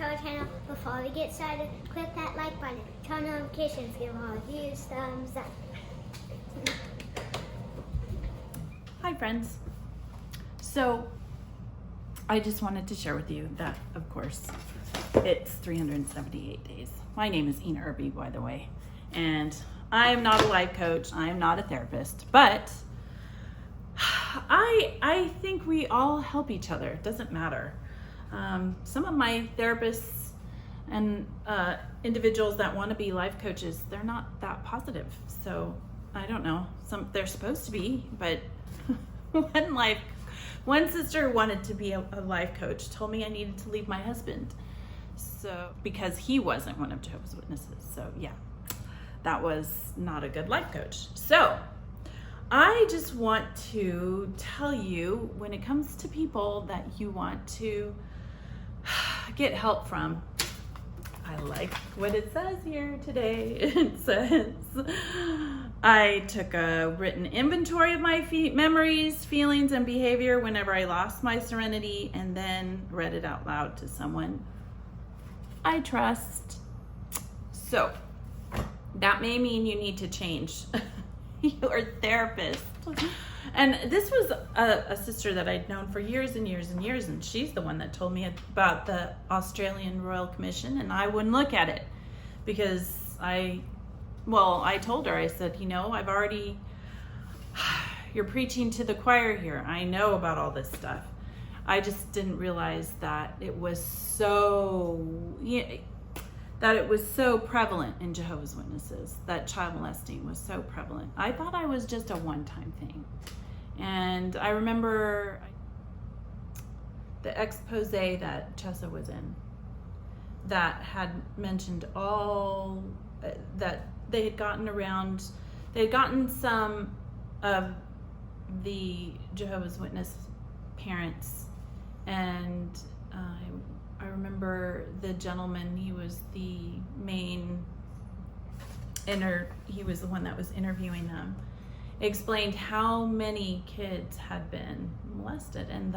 to our channel. Before we get started, click that like button, turn notifications, give all views thumbs up. Hi friends. So I just wanted to share with you that, of course, it's 378 days. My name is Ina Irby, by the way, and I am not a life coach. I am not a therapist, but I think we all help each other. It doesn't matter. Some of my therapists and individuals that want to be life coaches, they're not that positive. So I don't know. They're supposed to be, but one sister wanted to be a life coach, told me I needed to leave my husband, so because he wasn't one of Jehovah's Witnesses. So yeah, that was not a good life coach. So I just want to tell you, when it comes to people that you want to get help from, I like what it says here today. It says, I took a written inventory of my memories, feelings, and behavior whenever I lost my serenity, and then read it out loud to someone I trust. So that may mean you need to change your therapist. And this was a sister that I'd known for years and years and years, and she's the one that told me about the Australian Royal Commission, and I wouldn't look at it because I told her, I said, you're preaching to the choir here. I know about all this stuff. I just didn't realize that it was so prevalent in Jehovah's Witnesses, that child molesting was so prevalent. I thought I was just a one-time thing. And I remember the expose that Chessa was in that had mentioned all that they had gotten some of the Jehovah's Witness parents, and I remember the gentleman, he was the one that was interviewing them, explained how many kids had been molested, and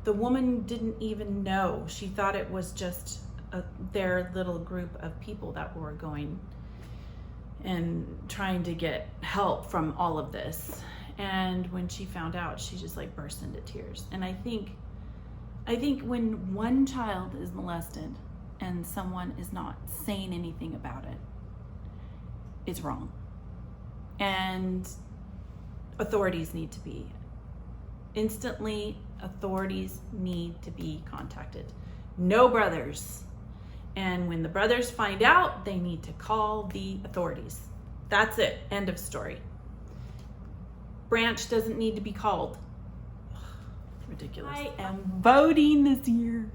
the woman didn't even know. She thought it was just their little group of people that were going and trying to get help from all of this. And when she found out, she just burst into tears. And I think when one child is molested and someone is not saying anything about it, it's wrong. And authorities need to be contacted. No brothers. And when the brothers find out, they need to call the authorities. That's it. End of story. Branch doesn't need to be called. Ridiculous. I am voting this year.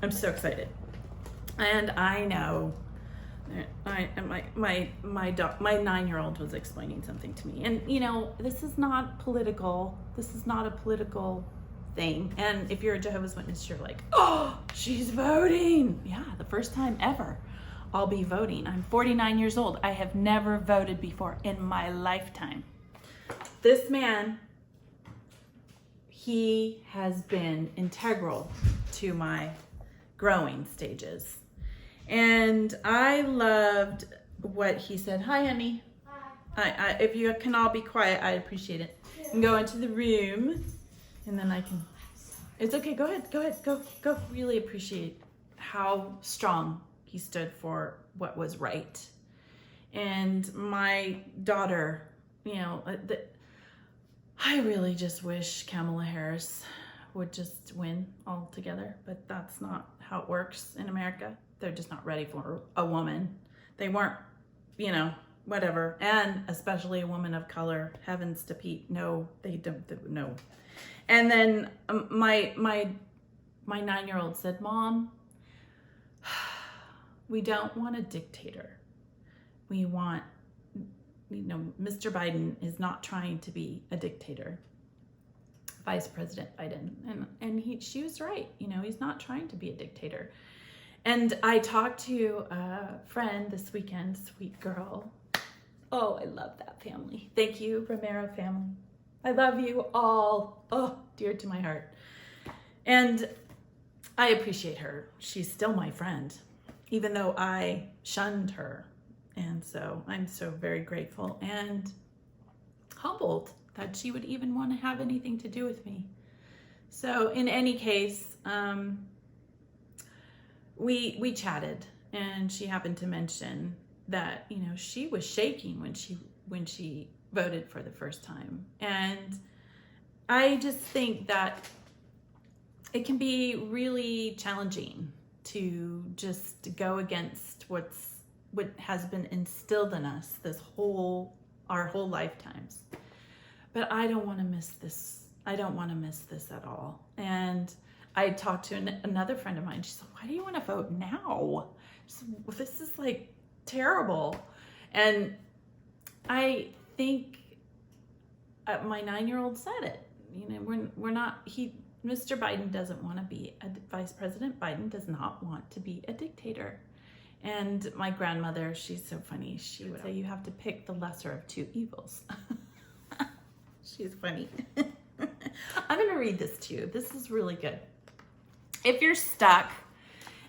I'm so excited. And I know my 9-year-old was explaining something to me, and this is not political. This is not a political thing. And if you're a Jehovah's Witness, you're like, oh, she's voting. Yeah, the first time ever I'll be voting. I'm 49 years old. I have never voted before in my lifetime. This man, he has been integral to my growing stages. And I loved what he said. Hi, honey. Hi. If you can all be quiet, I'd appreciate it. And go into the room, and then I can. It's okay. Go ahead. Go. Really appreciate how strong he stood for what was right. And my daughter, I really just wish Kamala Harris would just win altogether, but that's not how it works in America. They're just not ready for a woman. They weren't, whatever. And especially a woman of color. Heavens to Pete. No, they don't. No. And then my 9-year-old said, Mom, we don't want a dictator. We want, Mr. Biden is not trying to be a dictator. Vice President Biden. And she was right. He's not trying to be a dictator. And I talked to a friend this weekend, sweet girl. Oh, I love that family. Thank you, Romero family. I love you all. Oh, dear to my heart. And I appreciate her. She's still my friend, even though I shunned her. And so I'm so very grateful and humbled that she would even want to have anything to do with me. So in any case, we chatted, and she happened to mention that, you know, she was shaking when she voted for the first time. And I just think that it can be really challenging to just go against what has been instilled in us our whole lifetimes. But I don't want to miss this. I don't want to miss this at all. And I talked to another friend of mine. She said, "Why do you want to vote now? This is like terrible." And I think my 9-year-old said it. You know, we're not. Mr. Biden doesn't want to be Vice President Biden does not want to be a dictator. And my grandmother, she's so funny. She would say, "You have to pick the lesser of two evils." She's funny. I'm going to read this to you. This is really good. If you're stuck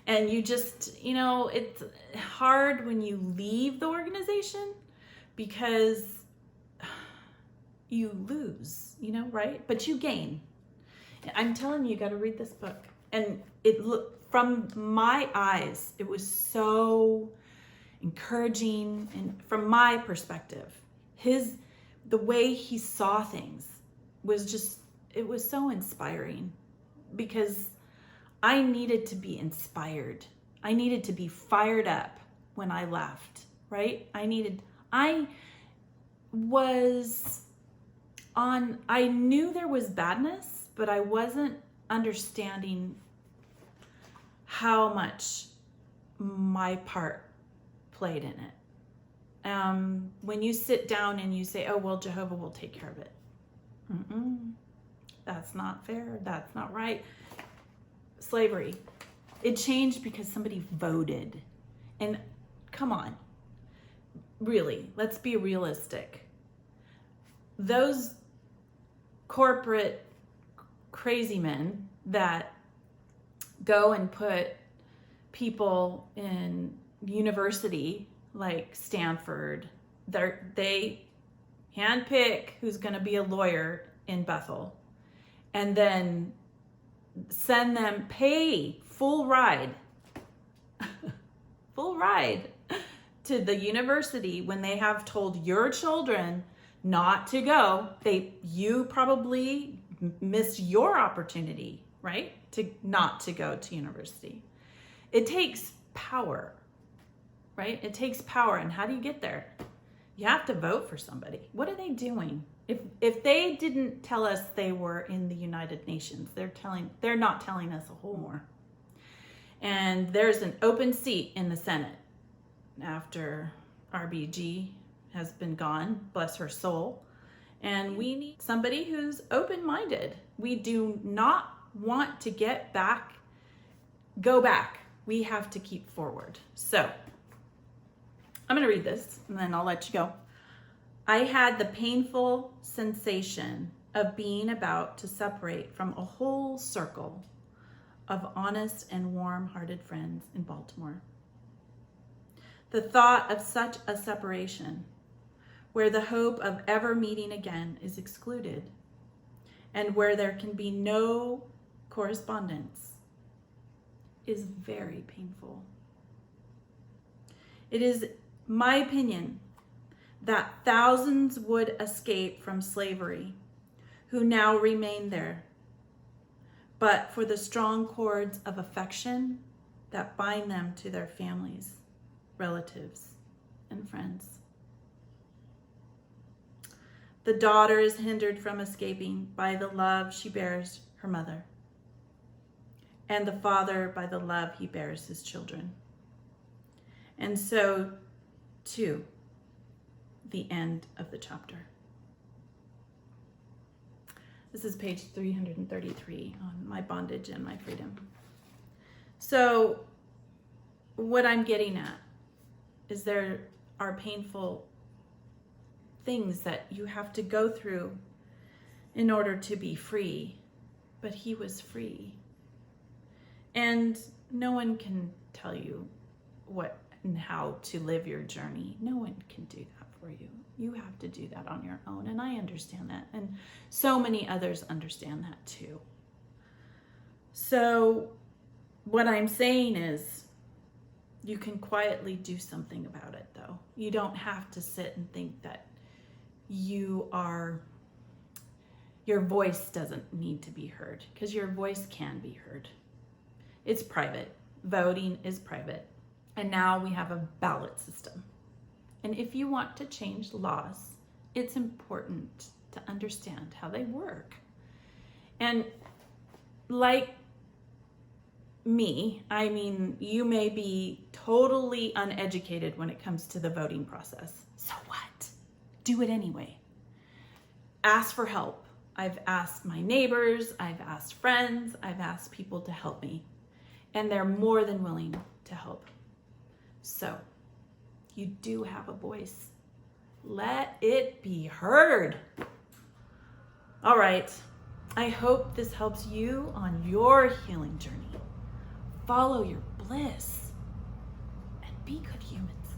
and you just, you know, it's hard when you leave the organization because you lose, you know, right? But you gain. I'm telling you got to read this book. And from my eyes, it was so encouraging. And from my perspective, the way he saw things was it was so inspiring, because I needed to be inspired. I needed to be fired up when I left, right? I knew there was badness, but I wasn't understanding how much my part played in it. When you sit down and you say, "Oh, well, Jehovah will take care of it." That's not fair. That's not right. Slavery. It changed because somebody voted. And come on, really, let's be realistic. Those corporate crazy men that go and put people in university like Stanford, they handpick who's going to be a lawyer in Bethel, and then send them, pay full ride to the university when they have told your children not to go. You probably missed your opportunity, right? Not to go to university. It takes power, right? It takes power. And how do you get there? You have to vote for somebody. What are they doing? If they didn't tell us they were in the United Nations, they're not telling us a whole more. And there's an open seat in the Senate after RBG has been gone, bless her soul. And we need somebody who's open-minded. We do not want to go back. We have to keep forward. So I'm going to read this and then I'll let you go. I had the painful sensation of being about to separate from a whole circle of honest and warm-hearted friends in Baltimore. The thought of such a separation, where the hope of ever meeting again is excluded, and where there can be no correspondence, is very painful. It is my opinion that thousands would escape from slavery who now remain there, but for the strong cords of affection that bind them to their families, relatives, and friends. The daughter is hindered from escaping by the love she bears her mother, and the father by the love he bears his children. And so, too, the end of the chapter. This is page 333 on My Bondage and My Freedom. So what I'm getting at is there are painful things that you have to go through in order to be free, but he was free. And no one can tell you what and how to live your journey. No one can do that for you. You have to do that on your own. And I understand that. And so many others understand that too. So what I'm saying is you can quietly do something about it though. You don't have to sit and think that your voice doesn't need to be heard, because your voice can be heard. It's private. Voting is private. And now we have a ballot system. And if you want to change laws, it's important to understand how they work. And like me, I mean, you may be totally uneducated when it comes to the voting process. So what? Do it anyway. Ask for help. I've asked my neighbors, I've asked friends, I've asked people to help me. And they're more than willing to help. So, you do have a voice. Let it be heard. All right. I hope this helps you on your healing journey. Follow your bliss and be good humans.